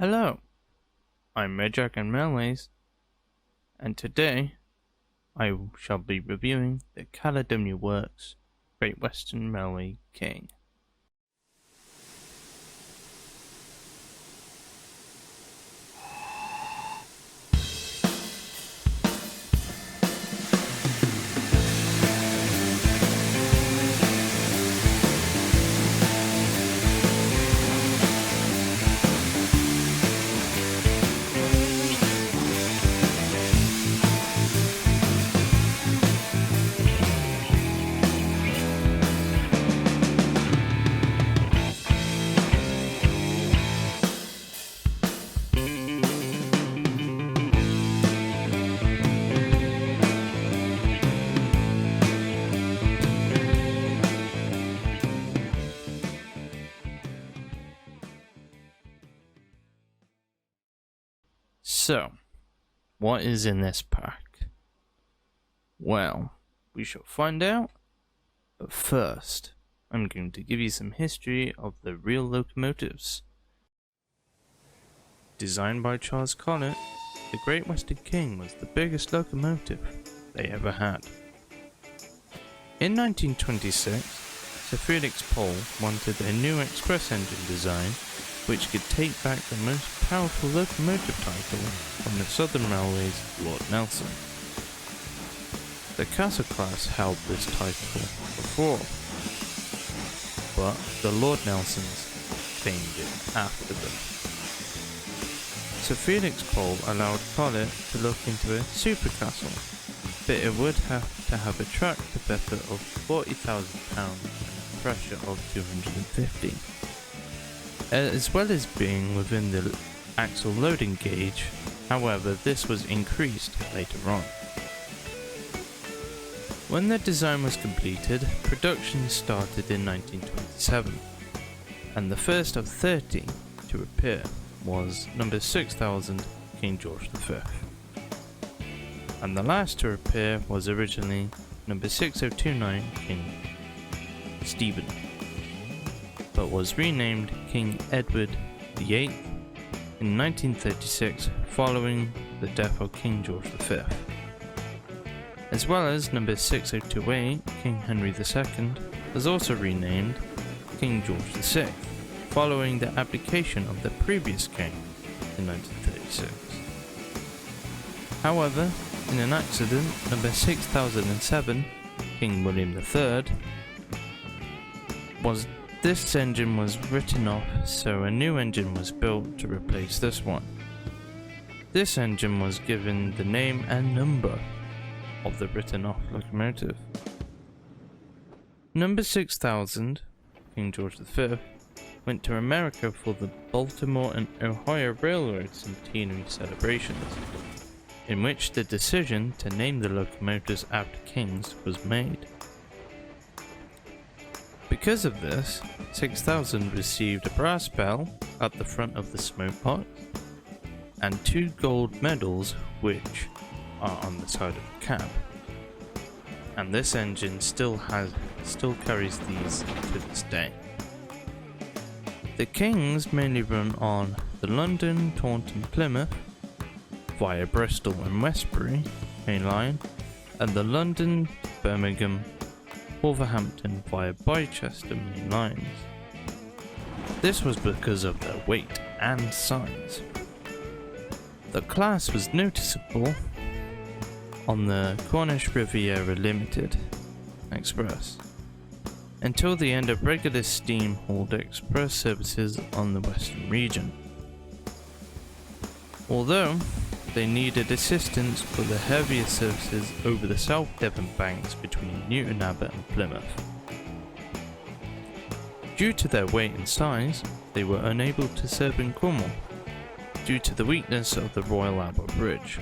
Hello, I'm Redjack and Railways, and today I shall be reviewing the Caledonia Works Great Western Railway King. So, what is in this pack? Well, we shall find out, but first, I'm going to give you some history of the real locomotives. Designed by Trains Collett, the Great Western King was the biggest locomotive they ever had. In 1926, Sir Felix Pole wanted a new express engine design which could take back the most powerful locomotive title from the Southern Railway's Lord Nelson. The Castle class held this title before, but the Lord Nelsons claimed it after them. Sir Felix Pole allowed Collett to look into a super castle, but it would have to have a track to better of £40,000 and a pressure of 250. As well as being within the axle loading gauge, however this was increased later on. When the design was completed, production started in 1927, and the first of 30 to appear was number 6000 King George V, and the last to appear was originally number 6029 King Stephen, but was renamed King Edward VIII in 1936 following the death of King George V, as well as number 6028 King Henry II was also renamed King George VI following the abdication of the previous king in 1936. However, in an accident, number 6007 King William III this engine was written off, so a new engine was built to replace this one. This engine was given the name and number of the written off locomotive. Number 6000, King George V, went to America for the Baltimore and Ohio Railroad centenary celebrations, in which the decision to name the locomotives after kings was made. Because of this, 6000 received a brass bell at the front of the smoke pot and 2 gold medals which are on the side of the cab. And this engine still carries these to this day. The Kings mainly run on the London, Taunton, Plymouth via Bristol and Westbury main line, and the London, Birmingham, Wolverhampton via Bicester main lines. This was because of their weight and size. The class was noticeable on the Cornish Riviera Limited Express until the end of regular steam-hauled express services on the Western region. Although they needed assistance for the heavier services over the South Devon banks between Newton Abbot and Plymouth. Due to their weight and size, they were unable to serve in Cornwall due to the weakness of the Royal Albert Bridge,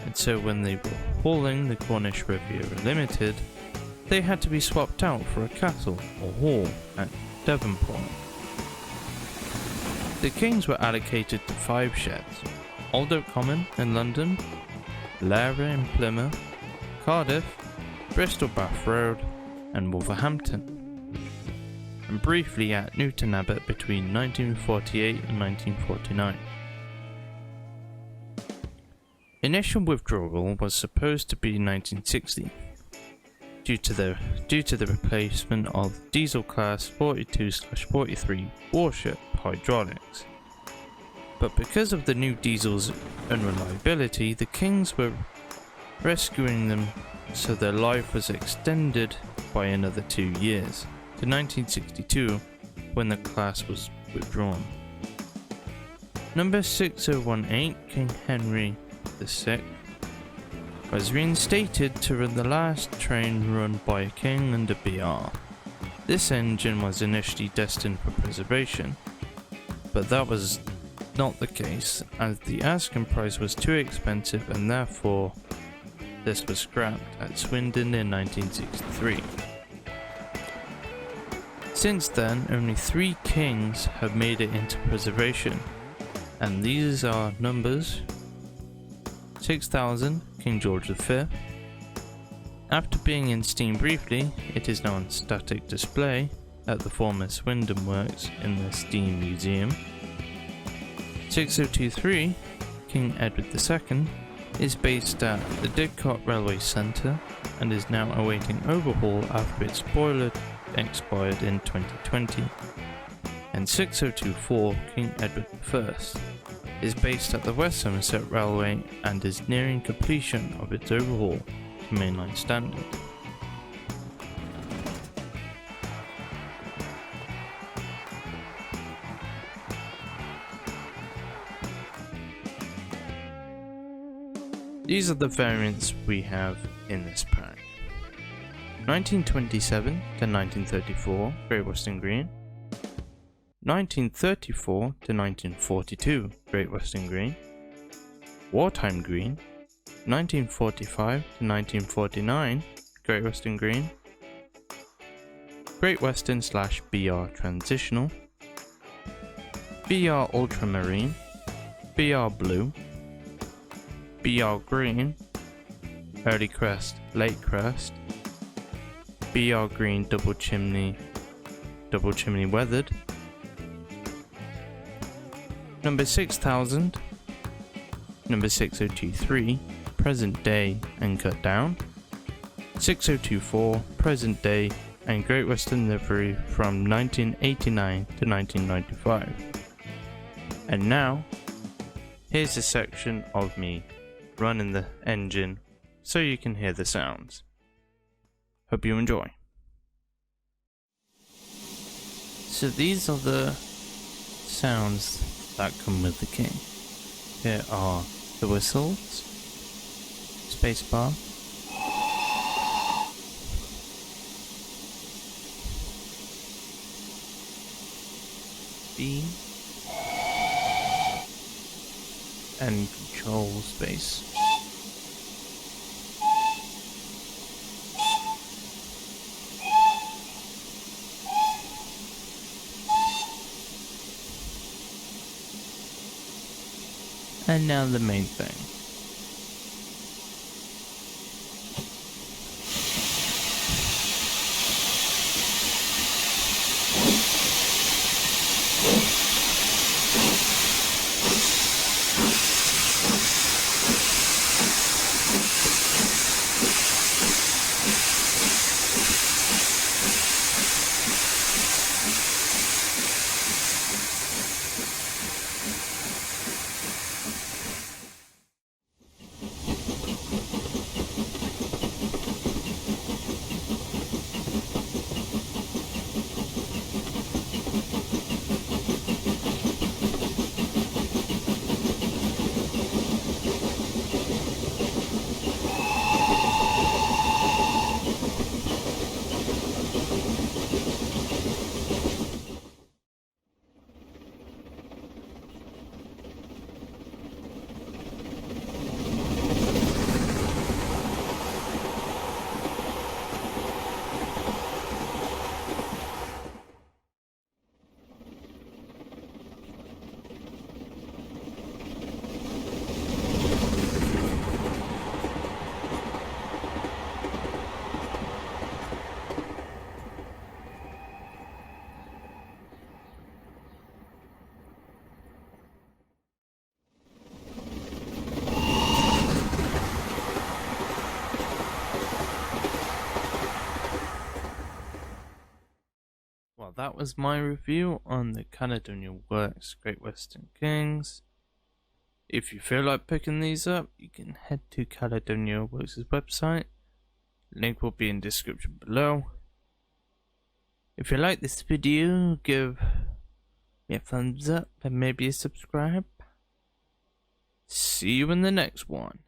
and so when they were hauling the Cornish Riviera Limited, they had to be swapped out for a castle or hall at Devonport. The Kings were allocated to 5 sheds: Old Oak Common in London, Lara in Plymouth, Cardiff, Bristol Bath Road and Wolverhampton, and briefly at Newton Abbot between 1948 and 1949. Initial withdrawal was supposed to be 1960 due to the replacement of diesel class 42/43 warship hydraulics. But because of the new diesel's unreliability, the Kings were rescuing them, so their life was extended by another 2 years to 1962 when the class was withdrawn. Number 6018, King Henry VI, was reinstated to run the last train run by a king under BR. This engine was initially destined for preservation, but that was not the case as the asking price was too expensive, and therefore this was scrapped at Swindon in 1963. Since then, only 3 kings have made it into preservation, and these are numbers 6000, King George V. After being in steam briefly, it is now on static display at the former Swindon Works in the Steam Museum. 6023, King Edward II, is based at the Didcot Railway Centre and is now awaiting overhaul after its boiler expired in 2020. And 6024, King Edward I, is based at the West Somerset Railway and is nearing completion of its overhaul to mainline standard. These are the variants we have in this pack. 1927 to 1934, Great Western Green. 1934 to 1942, Great Western Green. Wartime Green. 1945 to 1949, Great Western Green. Great Western / BR Transitional. BR Ultramarine. BR Blue. BR Green, Early Crest, Late Crest, BR Green Double Chimney Weathered, number 6000, number 6023, Present Day and Cut Down, 6024, Present Day and Great Western Livery from 1989 to 1995. And now, here's a section of me running the engine so you can hear the sounds. Hope you enjoy. So these are the sounds that come with the King. Here are the whistles, spacebar, B, and control space. And now the main thing. that was my review on the Caledonia Works Great Western Kings. If you feel like picking these up, you can head to Caledonia Works' website. Link will be in description below. If you like this video, give me a thumbs up and maybe a subscribe. See you in the next one.